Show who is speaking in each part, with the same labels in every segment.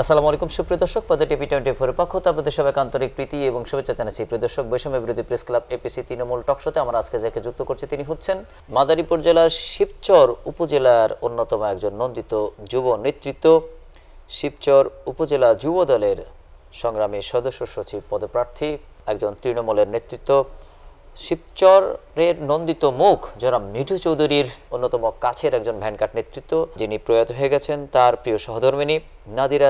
Speaker 1: আসসালামু আলাইকুম সুপ্রিয় দর্শক, পদ্মা টিভি 24 এর পক্ষ থেকে আপনাদের সবাইকে আন্তরিক প্রীতি এবং শুভেচ্ছা জানাচ্ছি। প্রিয় দর্শক, বৈষম্য বিরোধী প্রেস ক্লাব এপিসি তৃণমূল টকশোতে আমরা আজকে যাকে যুক্ত করছি তিনি হচ্ছেন মাদারীপুর জেলার শিবচর উপজেলার অন্যতম একজন নন্দিত যুব নেতৃত্ব, শিবচর উপজেলা যুব দলের সংগ্রামী সদস্য সচিব পদপ্রার্থী, একজন তৃণমূলের নেতৃত্ব, শিবচরের নন্দিত মুখ যারা মিঠু চৌধুরীর অন্যতম কাছের একজন ভ্যানকাট নেতৃত্ব, যিনি প্রয়াত হয়ে গেছেন, তার প্রিয় সহধর্মিণী নাদিরা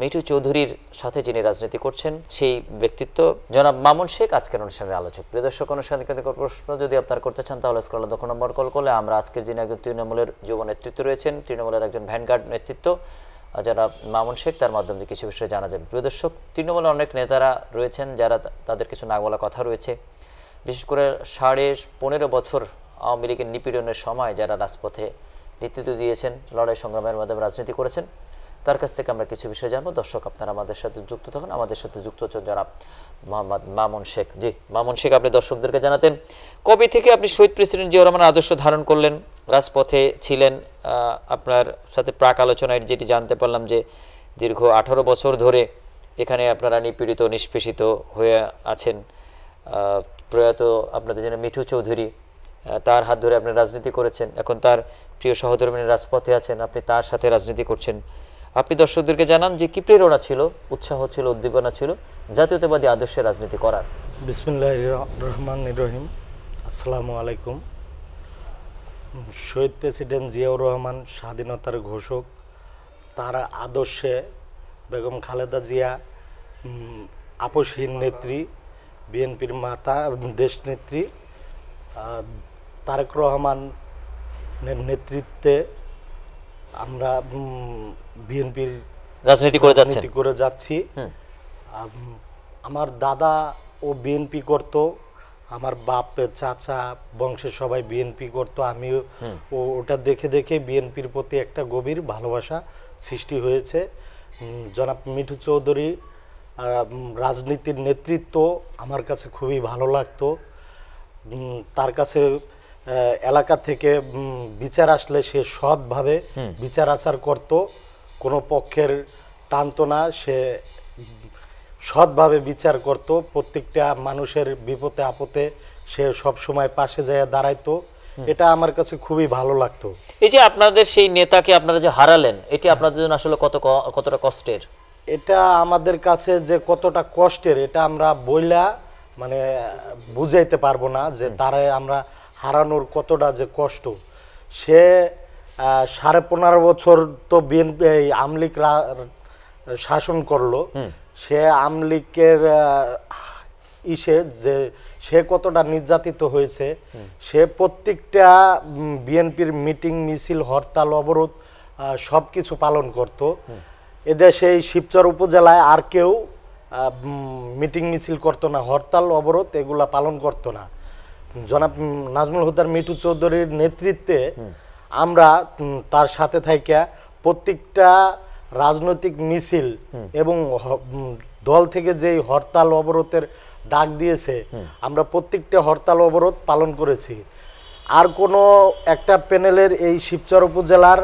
Speaker 1: মিঠু চৌধুরীর সাথে যিনি রাজনীতি করছেন সেই ব্যক্তিত্ব জনাব মামুন শেখ আজকের অনুষ্ঠানের আলোচক। প্রিয় দর্শক, অনুষ্ঠানের কেন্দ্রিক প্রশ্ন যদি আপনারা করতে চান তাহলে স্ক্রিনে 2 নম্বর কল করলে আমরা আজকের যিনি একজন তৃণমূলের যুব নেতৃত্ব রয়েছেন, তৃণমূলের একজন ভ্যানগার্ড নেতৃত্ব যারা মামুন শেখ, তার মাধ্যমে কিছু বিষয়ে জানা যাবে। প্রিয় দর্শক, তৃণমূলের অনেক নেতারা রয়েছেন যারা তাদের কিছু না বলা কথা রয়েছে, বিশেষ করে 15.5 বছর আওয়ামী লীগের নিপীড়নের সময় যারা রাজপথে নেতৃত্ব দিয়েছেন, লড়াই সংগ্রামের মাধ্যমে রাজনীতি করেছেন, তার কাছ থেকে আমরা কিছু বিষয় জানবো। দর্শক, আপনারা আমাদের সাথে যুক্ত থাকুন। আমাদের সাথে যুক্ত হচ্ছেন যারা মোহাম্মদ মামুন শেখ। জি মামুন শেখ, আপনি দর্শকদেরকে জানাতেন কবে থেকে আপনি শহীদ প্রেসিডেন্ট জিয়াউর রহমানের আদর্শ ধারণ করলেন, রাজপথে ছিলেন? আপনার সাথে প্রাক আলোচনায় যেটি জানতে পারলাম যে দীর্ঘ 18 বছর ধরে এখানে আপনারা নিপীড়িত নিষ্পেষিত হয়ে আছেন। প্রয়াত আপনাদের জন্য মিঠু চৌধুরী, তার হাত ধরে আপনি রাজনীতি করেছেন, এখন তার প্রিয় সহধর্মিণী রাজপথে আছেন, আপনি তার সাথে রাজনীতি করছেন। আপনি দর্শকদেরকে জানান যে কি প্রেরণা ছিল, উৎসাহ ছিল, উদ্দীপনা ছিল জাতীয়তাবাদী আদর্শে রাজনীতি করার?
Speaker 2: বিসমিল্লাহির রহমানির রহিম। আসসালামু আলাইকুম। শহীদ প্রেসিডেন্ট জিয়াউর রহমান স্বাধীনতার ঘোষক, তার আদর্শে বেগম খালেদা জিয়া আপসহীন নেত্রী, বিএনপির মাতা দেশনেত্রী, তারেক রহমানের নেতৃত্বে আমরা বিএনপির
Speaker 1: রাজনীতি করে
Speaker 2: যাচ্ছি। আমার দাদা ও বিএনপি করত, আমার বাপের চাচা বংশের সবাই বিএনপি করত, আমিও ওটা দেখে দেখে বিএনপির প্রতি একটা গভীর ভালোবাসা সৃষ্টি হয়েছে। জনাব মিঠু চৌধুরী রাজনীতির নেতৃত্ব আমার কাছে খুবই ভালো লাগতো। তার কাছে এলাকা থেকে বিচার আসলে সে সৎভাবে বিচার আচার করত, কোনো পক্ষের টানত না, সে সৎভাবে বিচার করত। প্রত্যেকটা মানুষের বিপদে আপদে সে সব সময় পাশে যায় দাঁড়াইতো। এটা আমার কাছে খুবই ভালো লাগতো।
Speaker 1: এই যে আপনাদের সেই নেতাকে আপনারা যে হারালেন, এটি আপনাদের জন্য আসলে কতটা কষ্টের?
Speaker 2: এটা আমাদের কাছে যে কতটা কষ্টের এটা আমরা বইলা মানে বুঝাইতে পারবো না, যে তারে আমরা হারানোর কতটা যে কষ্ট। সে 15.5 বছর তো বিএনপি আওয়ামী লীগ শাসন করলো। সে আওয়ামী লীগের যে সে কতটা নির্যাতিত হয়েছে, সে প্রত্যেকটা বিএনপির মিটিং মিছিল হরতাল অবরোধ সব কিছু পালন করত। এদেশে এই শিবচর উপজেলায় আর কেউ মিটিং মিছিল করতো না, হরতাল অবরোধ এগুলা পালন করতো না। জনাব নাজমুল হুদার মিঠু চৌধুরীর নেতৃত্বে আমরা তার সাথে থাইকা প্রত্যেকটা রাজনৈতিক মিছিল এবং দল থেকে যেই হরতাল অবরোধের ডাক দিয়েছে, আমরা প্রত্যেকটা হরতাল অবরোধ পালন করেছি। আর কোনো একটা প্যানেলের এই শিবচর উপজেলার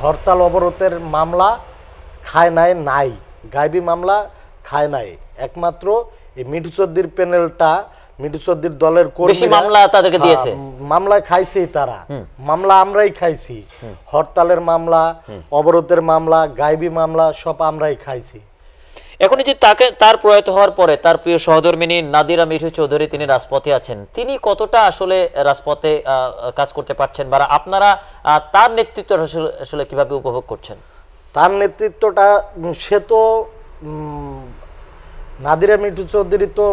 Speaker 2: হরতাল অবরোধের মামলা খায় নাই, গায়েবী মামলা খায় নাই। একমাত্র এই মিঠু চৌধুরীর প্যানেলটা, মিঠু চৌধুরীর দলের
Speaker 1: মামলা তাদেরকে দিয়েছে,
Speaker 2: মামলা খাইছে তারা, মামলা আমরাই খাইছি। হরতালের মামলা, অবরোধের মামলা, গায়েবী মামলা সব আমরাই খাইছি।
Speaker 1: এখন যে তার প্রয়াত হওয়ার পরে তার প্রিয় সহধর্মিণী নাদিরা মিঠু চৌধুরী, তিনি রাজপথে আছেন, তিনি কতটা আসলে রাজপথে কাজ করতে পারছেন বা আপনারা তার নেতৃত্ব আসলে কিভাবে উপভোগ করছেন?
Speaker 2: তার নেতৃত্বটা, সে তো নাদিরা মিঠু চৌধুরী তো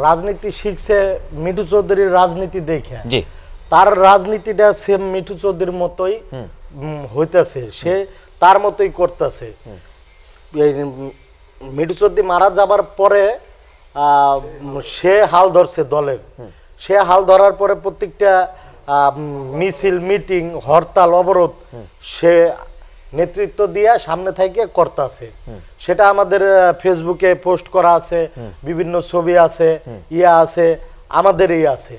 Speaker 2: রাজনীতি শিখছে মিঠু চৌধুরীর রাজনীতি দেখে। তার রাজনীতিটা সেম মিঠু চৌধুরীর মতোই হইতেছে, সে তার মতোই করতেছে। মিঠু চৌধুরী মারা যাবার পরে সে হাল ধরছে দলের, সে হাল ধরার পরে প্রত্যেকটা মিছিল মিটিং হরতাল অবরোধ সে নেতৃত্ব দিয়া সামনে থেকে করতেছে। সেটা আমাদের ফেসবুকে পোস্ট করা আছে, বিভিন্ন ছবি আছে, আছে, আমাদেরই আছে।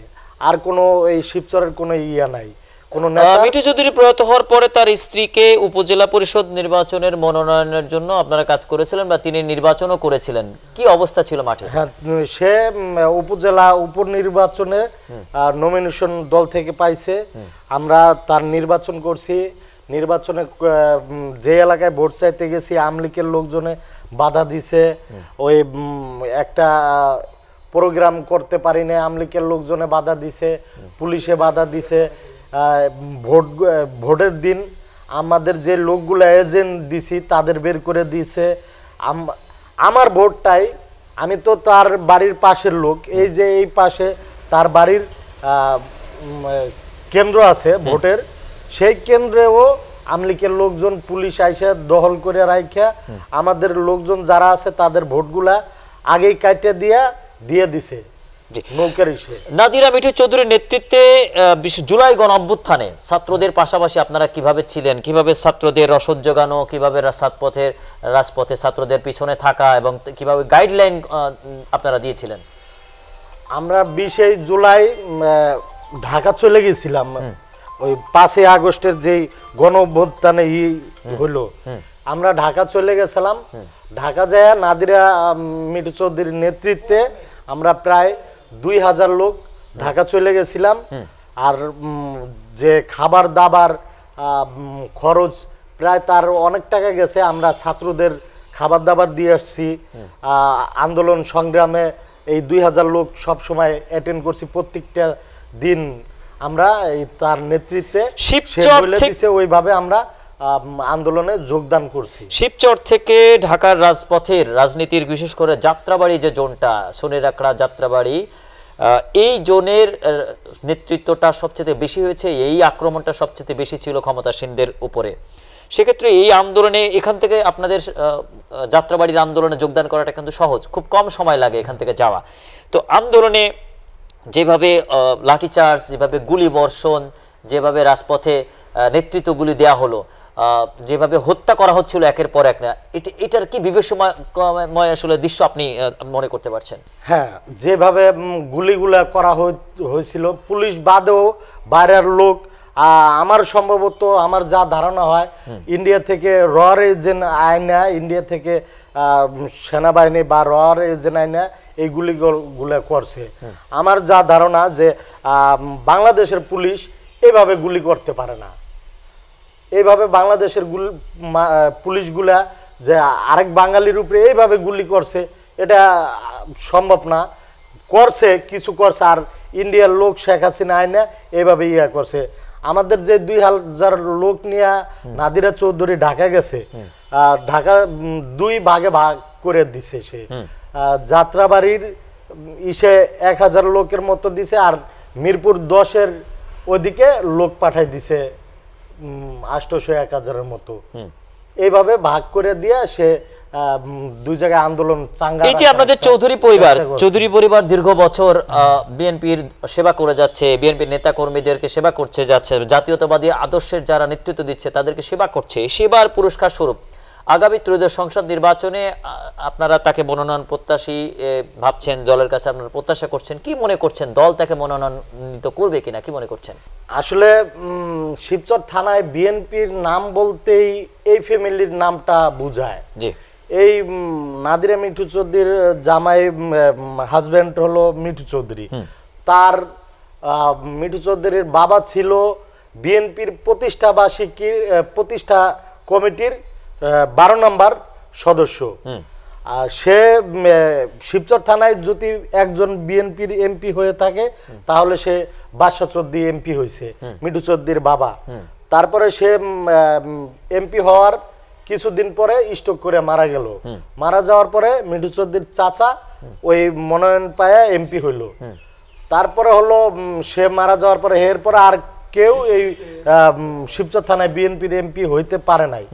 Speaker 2: আর কোনো এই শিবচরের কোনো ইয়া নাই, কোনো নেতা।
Speaker 1: মিঠু চৌধুরী প্রয়াত হওয়ার পরে তার স্ত্রীকে উপজেলা পরিষদ নির্বাচনের মনোনয়নের জন্য আপনারা কাজ করেছিলেন বা তিনি নির্বাচনও করেছিলেন, কি অবস্থা ছিল মাঠে?
Speaker 2: হ্যাঁ, সে উপজেলা উপনির্বাচনে নমিনেশন দল থেকে পাইছে, আমরা তার নির্বাচন করছি। নির্বাচনে যে এলাকায় ভোট চাইতে গেছি আওয়ামী লীগের লোকজনে বাধা দিছে, ওই একটা প্রোগ্রাম করতে পারি না আওয়ামী লীগের লোকজনে বাধা দিছে, পুলিশে বাধা দিছে। ভোটের দিন আমাদের যে লোকগুলো এজেন্ট দিছি তাদের বের করে দিয়েছে। আমার ভোটটাই, আমি তো তার বাড়ির পাশের লোক, এই যে এই পাশে তার বাড়ির কেন্দ্র আছে ভোটের, সেই কেন্দ্রেও আওয়ামী লীগের লোকজন পুলিশ আইসা দখল করে রাখা আমাদের লোকজন যারা আছে তাদের ভোটগুলা আগেই কাটে দিয়ে দিছে।
Speaker 1: নাদিরা মিঠু চৌধুরীর নেতৃত্বে জুলাই গণ অভ্যুত্থানে ছাত্রদের পাশাপাশি আপনারা কিভাবে ছিলেন, কিভাবে ছাত্রদের রসদ জোগানো, কিভাবে রাজপথে ছাত্রদের পিছনে থাকা এবং কিভাবে গাইডলাইন আপনারা দিয়েছিলেন?
Speaker 2: আমরা 20 জুলাই ঢাকা চলে গেছিলাম, ওই 5 আগস্টের যে গণ অভ্যুত্থানে হলো, আমরা ঢাকা চলে গেছিলাম। ঢাকা যায় নাদিরা মিঠু চৌধুরীর নেতৃত্বে আমরা প্রায় 2000 লোক ঢাকা চলে গেছিলাম। আর যে খাবার দাবার খরচ প্রায় তার অনেক টাকা গেছে, আমরা ছাত্রদের খাবার দাবার দিয়ে আসছি। আন্দোলন সংগ্রামে এই 2000 লোক সব সময় অ্যাটেন্ড করছি, প্রত্যেকটা দিন আমরা এই তার নেতৃত্বে ওইভাবে আমরা আন্দোলনে যোগদান করছি।
Speaker 1: শিবচর থেকে ঢাকার রাজপথের রাজনীতির বিশেষ করে যাত্রাবাড়ি যে জোনটা, সোনেরাকড়া যাত্রাবাড়ি, এই জোনের নেতৃত্বটা সবচেয়ে বেশি হয়েছে, এই আক্রমণটা সবচেয়ে বেশি ছিল ক্ষমতাসীনদের উপরে। সেক্ষেত্রে এই আন্দোলনে এখান থেকে আপনাদের যাত্রাবাড়ির আন্দোলনে যোগদান করাটা কিন্তু সহজ, খুব কম সময় লাগে এখান থেকে যাওয়া। তো আন্দোলনে যেভাবে লাঠিচার্জ, যেভাবে গুলি বর্ষণ, যেভাবে রাজপথে নেতৃত্বগুলি দেয়া হলো, যেভাবে হত্যা করা হচ্ছিল একের পর এক, না এটার কি বিভীষিকাময় আসলে দৃশ্য আপনি মনে করতে পারছেন?
Speaker 2: হ্যাঁ, যেভাবে গুলিগুলা করা হয়েছিল, পুলিশ বাদেও বাইরের লোক, আমার সম্ভবত আমার যা ধারণা হয় ইন্ডিয়া থেকে রর এজেন্ট আইনা, ইন্ডিয়া থেকে সেনাবাহিনী বা রর এজেন্ট আইনা এই গুলিগুলা করছে। আমার যা ধারণা যে বাংলাদেশের পুলিশ এভাবে গুলি করতে পারে না, এইভাবে বাংলাদেশের পুলিশগুলা যে আরেক বাঙালির উপরে এইভাবে গুলি করছে এটা সম্ভব না। করছে, কিছু করছে, আর ইন্ডিয়ার লোক শেখ হাসিনা আইনা এইভাবে করছে। আমাদের যে 2000 লোক নিয়ে নাদিরা চৌধুরী ঢাকা গেছে, ঢাকা 2 ভাগে ভাগ করে দিছে সে। যাত্রাবাড়ির 1000 লোকের মতো দিছে, আর মিরপুর 10-এর ওদিকে লোক পাঠাই দিছে 800-1000-এর মতো। এইভাবে ভাগ করে দিয়ে সে 2 জায়গায় আন্দোলন চাঙ্গা।
Speaker 1: এই যে আপনাদের চৌধুরী পরিবার দীর্ঘ বছর বিএনপির সেবা করে যাচ্ছে, বিএনপির নেতা কর্মীদেরকে সেবা করছে যাচ্ছে, জাতীয়তাবাদী আদর্শের যারা নেতৃত্ব দিচ্ছে তাদেরকে সেবা করছে, সেবার পুরস্কার স্বরূপ আগামী ত্রয়োদশ সংসদ নির্বাচনে আপনারা তাকে মনোনয়ন প্রত্যাশী ভাবছেন, দলের কাছে আপনারা প্রত্যাশা করছেন, কি মনে করছেন দল তাকে মনোনয়নিত করবে কিনা, কি মনে করছেন?
Speaker 2: আসলে শিবচর থানায় বিএনপির নাম বলতেই এই ফ্যামিলির নামটা বোঝায়।
Speaker 1: জি,
Speaker 2: এই নাদিরা মিঠু চৌধুরীর জামাই হাজবেন্ড হলো মিঠু চৌধুরী, তার মিঠু চৌধুরীর বাবা ছিল বিএনপির প্রতিষ্ঠা কমিটির 12 নম্বর সদস্য। সে শিবচর থানায় যদি একজন বিএনপির এমপি হয়ে থাকে তাহলে সে বাদশা চৌধুরী এমপি হয়েছে, মিঠু চৌধুরীর বাবা। তারপরে সে এমপি হওয়ার কিছুদিন পরে স্ট্রোক করে মারা গেল। মারা যাওয়ার পরে মিঠু চৌধুরীর চাচা ওই মনোনয়ন পায়া এমপি হইল। তারপরে হলো সে মারা যাওয়ার পরে এরপর আর কেউ এই শিবচর থানায় বিএনপির এমপি হইতে পারে নাই।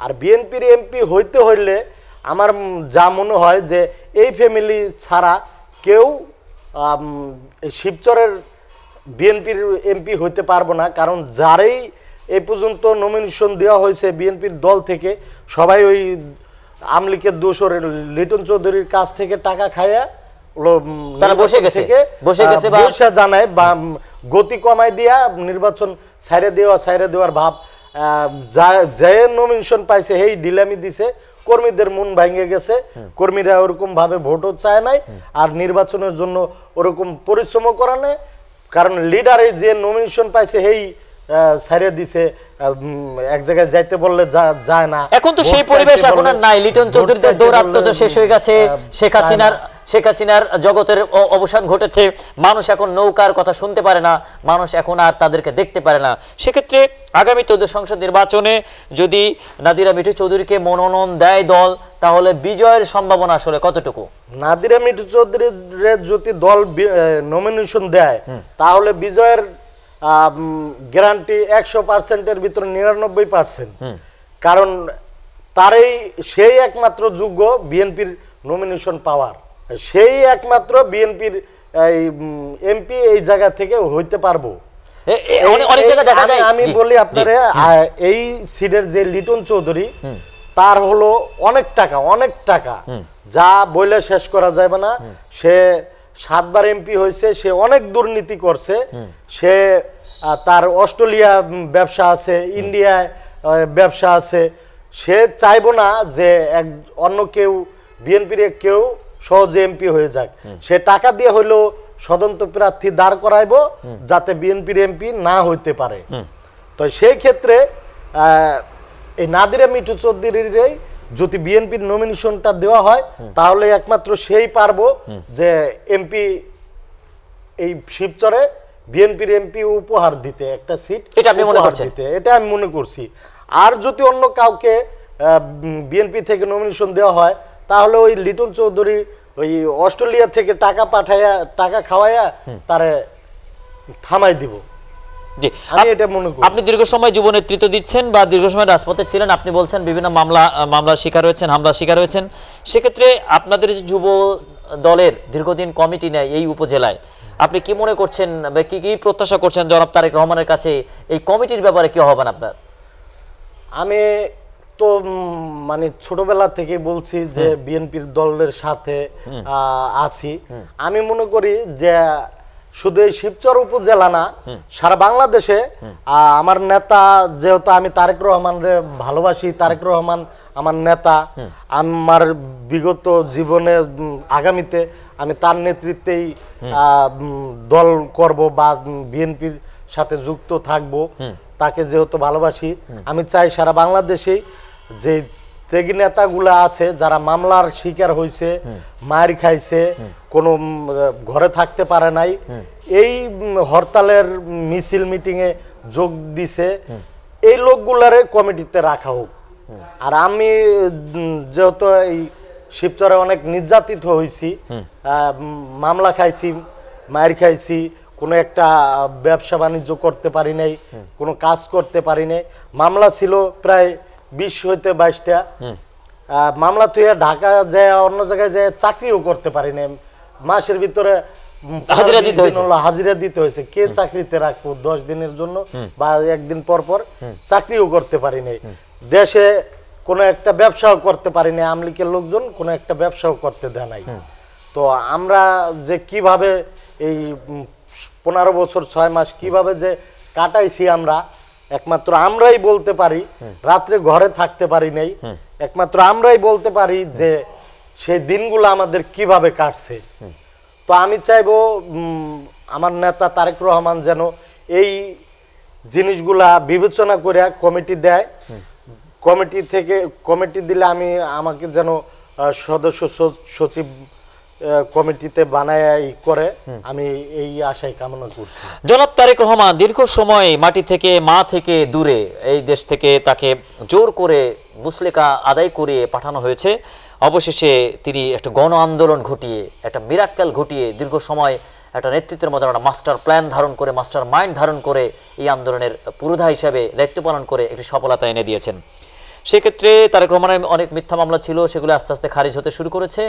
Speaker 2: আর বিএনপির এমপি হইতে হইলে আমার যা মনে হয় যে এই ফ্যামিলি ছাড়া কেউ শিবচরের বিএনপির এমপি হইতে পারবো না। কারণ যারাই এই পর্যন্ত নমিনেশন দেওয়া হয়েছে বিএনপির দল থেকে সবাই ওই আওয়ামী লীগের দোসর লিটন চৌধুরীর কাছ থেকে টাকা খাইয়া
Speaker 1: তারা বসে গেছে জানায়
Speaker 2: গতি কমাই দিয়া নির্বাচন ছাইড়ে দেওয়ার ভাব, যে নমিনেশন পাইছে সেই ঢিলামি দিছে, কর্মীদের মন ভেঙে গেছে, কর্মীরা ওরকম ভাবে ভোটও চায় নাই, আর নির্বাচনের জন্য ওরকম পরিশ্রমও করা নাই, কারণ লিডারে যে নমিনেশন পাইছে সেই ছাইড়ে দিছে, এক জায়গায় যাইতে বললে যায় না।
Speaker 1: এখন তো সেই পরিবেশ এখন আর নাই, লিটন চৌধুরীদের দৌরাত্ম্য তো শেষ হয়ে গেছে, শেখ হাসিনার জগতের অবসান ঘটেছে, মানুষ এখন নৌকার কথা শুনতে পারে না, মানুষ এখন আর তাদেরকে দেখতে পারে না। সেক্ষেত্রে আগামী সংসদ নির্বাচনে যদি নাদিরা মিঠু চৌধুরীকে মনোনয়ন দেয় দল, তাহলে বিজয়ের সম্ভাবনা আসলে কতটুকু?
Speaker 2: নাদিরা মিঠু চৌধুরীর যদি দল নমিনেশন দেয়, তাহলে বিজয়ের গ্যারান্টি 100%-এর ভিতরে 99%, কারণ সেই একমাত্র যোগ্য বিএনপির নমিনেশন পাওয়ার, সেই একমাত্র বিএনপির এমপি এই জায়গা থেকে হইতে পারবো। আমি বলি আপনারে, এই সিটের যে লিটন চৌধুরী, তার হলো অনেক টাকা যা বইলে শেষ করা যাবে না। সে 7 বার এমপি হয়েছে, সে অনেক দুর্নীতি করছে, সে তার অস্ট্রেলিয়া ব্যবসা আছে, ইন্ডিয়ায় ব্যবসা আছে, সে চাইবো না যে অন্য কেউ বিএনপির কেউ সহজে এমপি হয়ে যাক, সে টাকা দিয়ে হইলো স্বতন্ত্র প্রার্থী দাঁড় করাইবো যাতে বিএনপির এমপি না হইতে পারে। তো সেই ক্ষেত্রে এই নাদিরা মিঠু চৌধুরীর যদি বিএনপির নমিনেশনটা দেওয়া হয়, তাহলে একমাত্র সেই পারবো যে এমপি এই শিবচরে বিএনপির এমপি উপহার দিতে, একটা সিট
Speaker 1: এটা আপনি মনে করছেন?
Speaker 2: এটা আমি মনে করছি। আর যদি অন্য কাউকে বিএনপি থেকে নমিনেশন দেওয়া হয়, তাহলে ওই লিটন চৌধুরী ওই অস্ট্রেলিয়া থেকে টাকা পাঠাইয়া, টাকা খাওয়াইয়া তারে থামাই দিব।
Speaker 1: জি,
Speaker 2: আমি এটা মনে করি।
Speaker 1: আপনি দীর্ঘ সময় যুব নেতৃত্ব দিচ্ছেন বা দীর্ঘ সময় রাজপথে ছিলেন, আপনি বলছেন বিভিন্ন মামলার শিকার হয়েছেন, হামলার শিকার হয়েছেন। সেক্ষেত্রে আপনাদের যে যুব দলের দীর্ঘদিন কমিটি নেয় এই উপজেলায়, আপনি কি মনে করছেন বা কি প্রত্যাশা করছেন জনাব তারেক রহমানের কাছে এই কমিটির ব্যাপারে কি হবেন আপনার?
Speaker 2: আমি তো মানে ছোটবেলা থেকে বলছি যে বিএনপির দলের সাথে আছি। আমি মনে করি যে শুধু এই শিবচর উপজেলা না, সারা বাংলাদেশে আমার নেতা, যেহেতু আমি তারেক রহমানরে ভালোবাসি, তারেক রহমান আমার নেতা, আমার বিগত জীবনে আগামীতে আমি তার নেতৃত্বেই দল করব বা বিএনপির সাথে যুক্ত থাকব, তাকে যেহেতু ভালোবাসি। আমি চাই সারা বাংলাদেশে যে ত্যাগী নেতাগুলা আছে যারা মামলার শিকার হয়েছে, মায়ের খাইছে, কোনো ঘরে থাকতে পারে নাই, এই হরতালের মিছিল মিটিংয়ে যোগ দিছে, এই লোকগুলারে কমিটিতে রাখা হোক। আর আমি যেহেতু এই শিবচরে অনেক নির্যাতিত হয়েছি, মামলা খাইছি, মায়ের খাইছি, কোনো একটা ব্যবসা বাণিজ্য করতে পারি নাই, কোনো কাজ করতে পারি নাই, মামলা ছিল প্রায় 20 হইতে 22টা, মামলা তুই ঢাকা যায় অন্য জায়গায় যায় চাকরিও করতে পারি নাই, মাসের ভিতরে হাজিরা দিতে হয়েছে। কে চাকরিতে রাখবো 10 দিনের জন্য বা একদিন পর পর? চাকরিও করতে পারি নাই, দেশে কোনো একটা ব্যবসাও করতে পারি নাই, আওয়ামী লীগের লোকজন কোনো একটা ব্যবসাও করতে দেয় নাই। তো আমরা যে কিভাবে এই 15 বছর 6 মাস কিভাবে যে কাটাইছি, আমরা একমাত্র আমরাই বলতে পারি। রাত্রে ঘরে থাকতে পারি নাই, একমাত্র আমরাই বলতে পারি যে সেই দিনগুলো আমাদের কিভাবে কাটছে। তো আমি চাইবো আমার নেতা তারেক রহমান যেন এই জিনিসগুলা বিবেচনা করে কমিটি দেয়, কমিটি দিলে আমাকে যেন সদস্য সচিব কমিটিতে বানায় করে, আমি এই আশায় কামনা করছি।
Speaker 1: জনাব তারেক রহমান দীর্ঘ সময় মাটি থেকে, মা থেকে দূরে, এই দেশ থেকে তাকে জোর করে মুসলিকা আদায় করিয়ে পাঠানো হয়েছে। অবশেষে তিনি একটা গণ আন্দোলন ঘটিয়ে, একটা মিরাক্কেল ঘটিয়ে, দীর্ঘ সময় একটা নেতৃত্বের মতো একটা মাস্টার প্ল্যান ধারণ করে, মাস্টার মাইন্ড ধারণ করে এই আন্দোলনের পুরোধা হিসাবে দায়িত্ব পালন করে একটি সফলতা এনে দিয়েছেন। সেক্ষেত্রে তারেক রহমানের অনেক মিথ্যা মামলা ছিল, সেগুলো আস্তে আস্তে খারিজ হতে শুরু করেছে।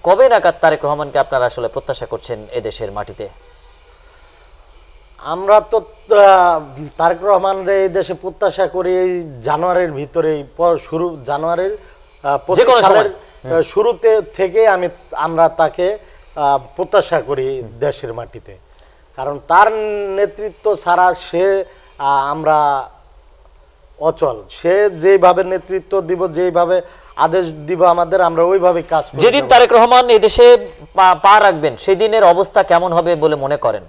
Speaker 1: কবে নাগাদ তারেক রহমানকে আপনারা আসলে প্রত্যাশা করছেন এদেশের মাটিতে?
Speaker 2: আমরা তো তারেক রহমানরে এই দেশে প্রত্যাশা করি এই জানুয়ারির ভিতরে, জানুয়ারির শুরুতে থেকে আমরা তাকে প্রত্যাশা করি দেশের মাটিতে। কারণ তার নেতৃত্ব ছাড়া সে আমরা অচল। সে যেভাবে নেতৃত্ব দিব, যেভাবে আদেশ দিব আমাদের, আমরা ওইভাবে কাজ করব।
Speaker 1: যেদিন তারেক রহমান এই দেশে পা রাখবেন সেদিনের অবস্থা কেমন হবে বলে মনে করেন?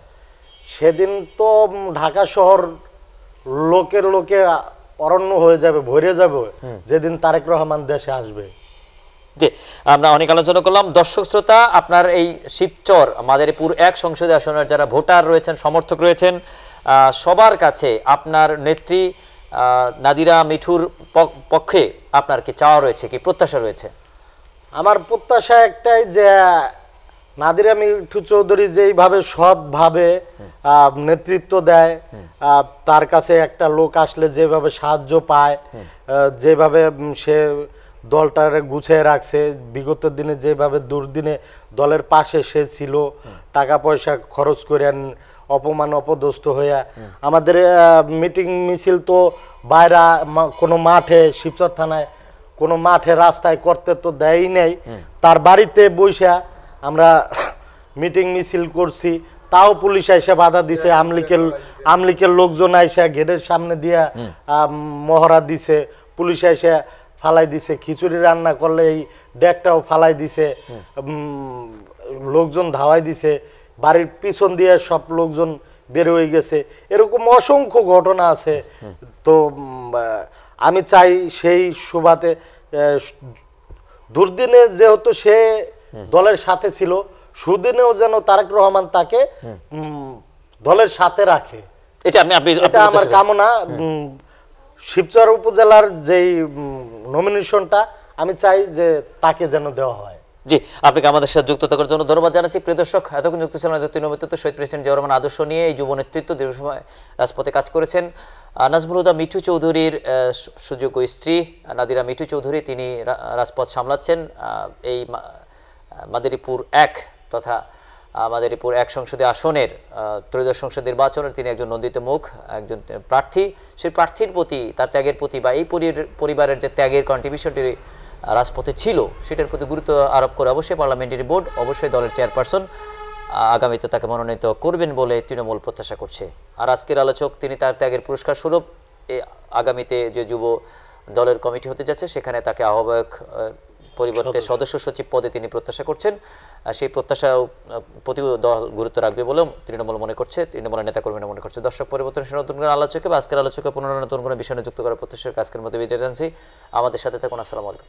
Speaker 2: সেদিন তো ঢাকা শহর লোকের লোকে অরণ্য হয়ে যাবে, ভরে যাবে যেদিন তারেক রহমান দেশে আসবে।
Speaker 1: জি, আমরা অনেক আলোচনা করলাম। দর্শক শ্রোতা, আপনার এই শিবচর মাদারীপুর 1 সংসদীয় আসনের যারা ভোটার রয়েছেন, সমর্থক রয়েছেন, সবার কাছে আপনার নেত্রী নাদিরা মিঠুর পক্ষে আপনার কি চাওয়া রয়েছে, কি প্রত্যাশা রয়েছে?
Speaker 2: আমার প্রত্যাশা একটাই যে নাদিরা মিঠু চৌধুরী যেইভাবে সৎভাবে নেতৃত্ব দেয়, তার কাছে একটা লোক আসলে যেভাবে সাহায্য পায়, যেভাবে সে দলটারে গুছিয়ে রাখছে, বিগত দিনে যেভাবে দুর্দিনে দলের পাশে সে ছিল, টাকা পয়সা খরচ করে অপমান অপদস্থ হইয়া আমাদের মিটিং মিছিল তো বাইরে কোনো মাঠে, শিবচর থানায় কোনো মাঠে রাস্তায় করতে তো দেয়ই নেই, তার বাড়িতে বৈশা আমরা মিটিং মিছিল করছি, তাও পুলিশ এসে বাধা দিছে, আমলিকের লোকজন এসে গেটের সামনে দিয়া মহড়া দিছে, পুলিশ এসে ফালাই দিছে, খিচুড়ি রান্না করলে এই ডেকটাও ফালাই দিছে, লোকজন ধাওয়াই দিছে, বাড়ির পিছন দিয়ে সব লোকজন বের হয়ে গেছে। এরকম অসংখ্য ঘটনা আছে। তো আমি চাই সেই সুবাদে দুর্দিনে যেহেতু সে দলের সাথে ছিল, সুদিনেও যেন তারেক রহমান তাকে দলের সাথে রাখে, এটা আমার কামনা। শিবচর উপজেলার যেই নমিনেশনটা আমি চাই যে তাকে যেন দেওয়া হয়।
Speaker 1: জি, আপনাকে আমাদের সাথে যুক্ত থাকার জন্য ধন্যবাদ জানাচ্ছি। প্রিয় দর্শক, এতক্ষণ যুক্ত ছিলেন তৃণমূল নেতৃত্ব শহীদ প্রেসিডেন্ট জিয়াউর রহমান আদর্শ নিয়ে এই যুব নেতৃত্ব দীর্ঘ সময় রাজপথে কাজ করেছেন। নাজমুল হুদা মিঠু চৌধুরীর সুযোগ্য স্ত্রী নাদিরা মিঠু চৌধুরী, তিনি রাজপথ সামলাচ্ছেন এই মাদারীপুর 1 তথা মাদারীপুর 1 সংসদীয় আসনের ত্রয়োদশ সংসদ নির্বাচনের তিনি একজন নন্দিত মুখ, একজন প্রার্থী। সেই প্রার্থীর প্রতি, তার ত্যাগের প্রতি বা এই পরিবারের যে ত্যাগের কন্ট্রিবিউশনটি রাজপথে ছিল সেটার প্রতি গুরুত্ব আরোপ করে অবশ্যই পার্লামেন্টারি বোর্ড, অবশ্যই দলের চেয়ারপারসন আগামীতে তাকে মনোনীত করবেন বলে তৃণমূল প্রত্যাশা করছে। আর আজকের আলোচক তিনি তার ত্যাগের পুরস্কার স্বরূপ আগামীতে যে যুব দলের কমিটি হতে যাচ্ছে সেখানে তাকে আহ্বায়ক পরিবর্তে সদস্য সচিব পদে তিনি প্রত্যাশা করছেন। সেই প্রত্যাশা প্রতি দল গুরুত্ব রাখবে বলেও তৃণমূল মনে করছে, তৃণমূলের নেতাকর্মীরা মনে করছে। দর্শক, পরিবর্তনশীল নতুন করে আলোচকে বা আজকের আলোচকে পুনরায় নতুন কোনো বিষয়ে যুক্ত করার প্রত্যাশার আজকের মধ্যে বিদায় জানাচ্ছি। আমাদের সাথে থাকুন। আসসালামু আলাইকুম।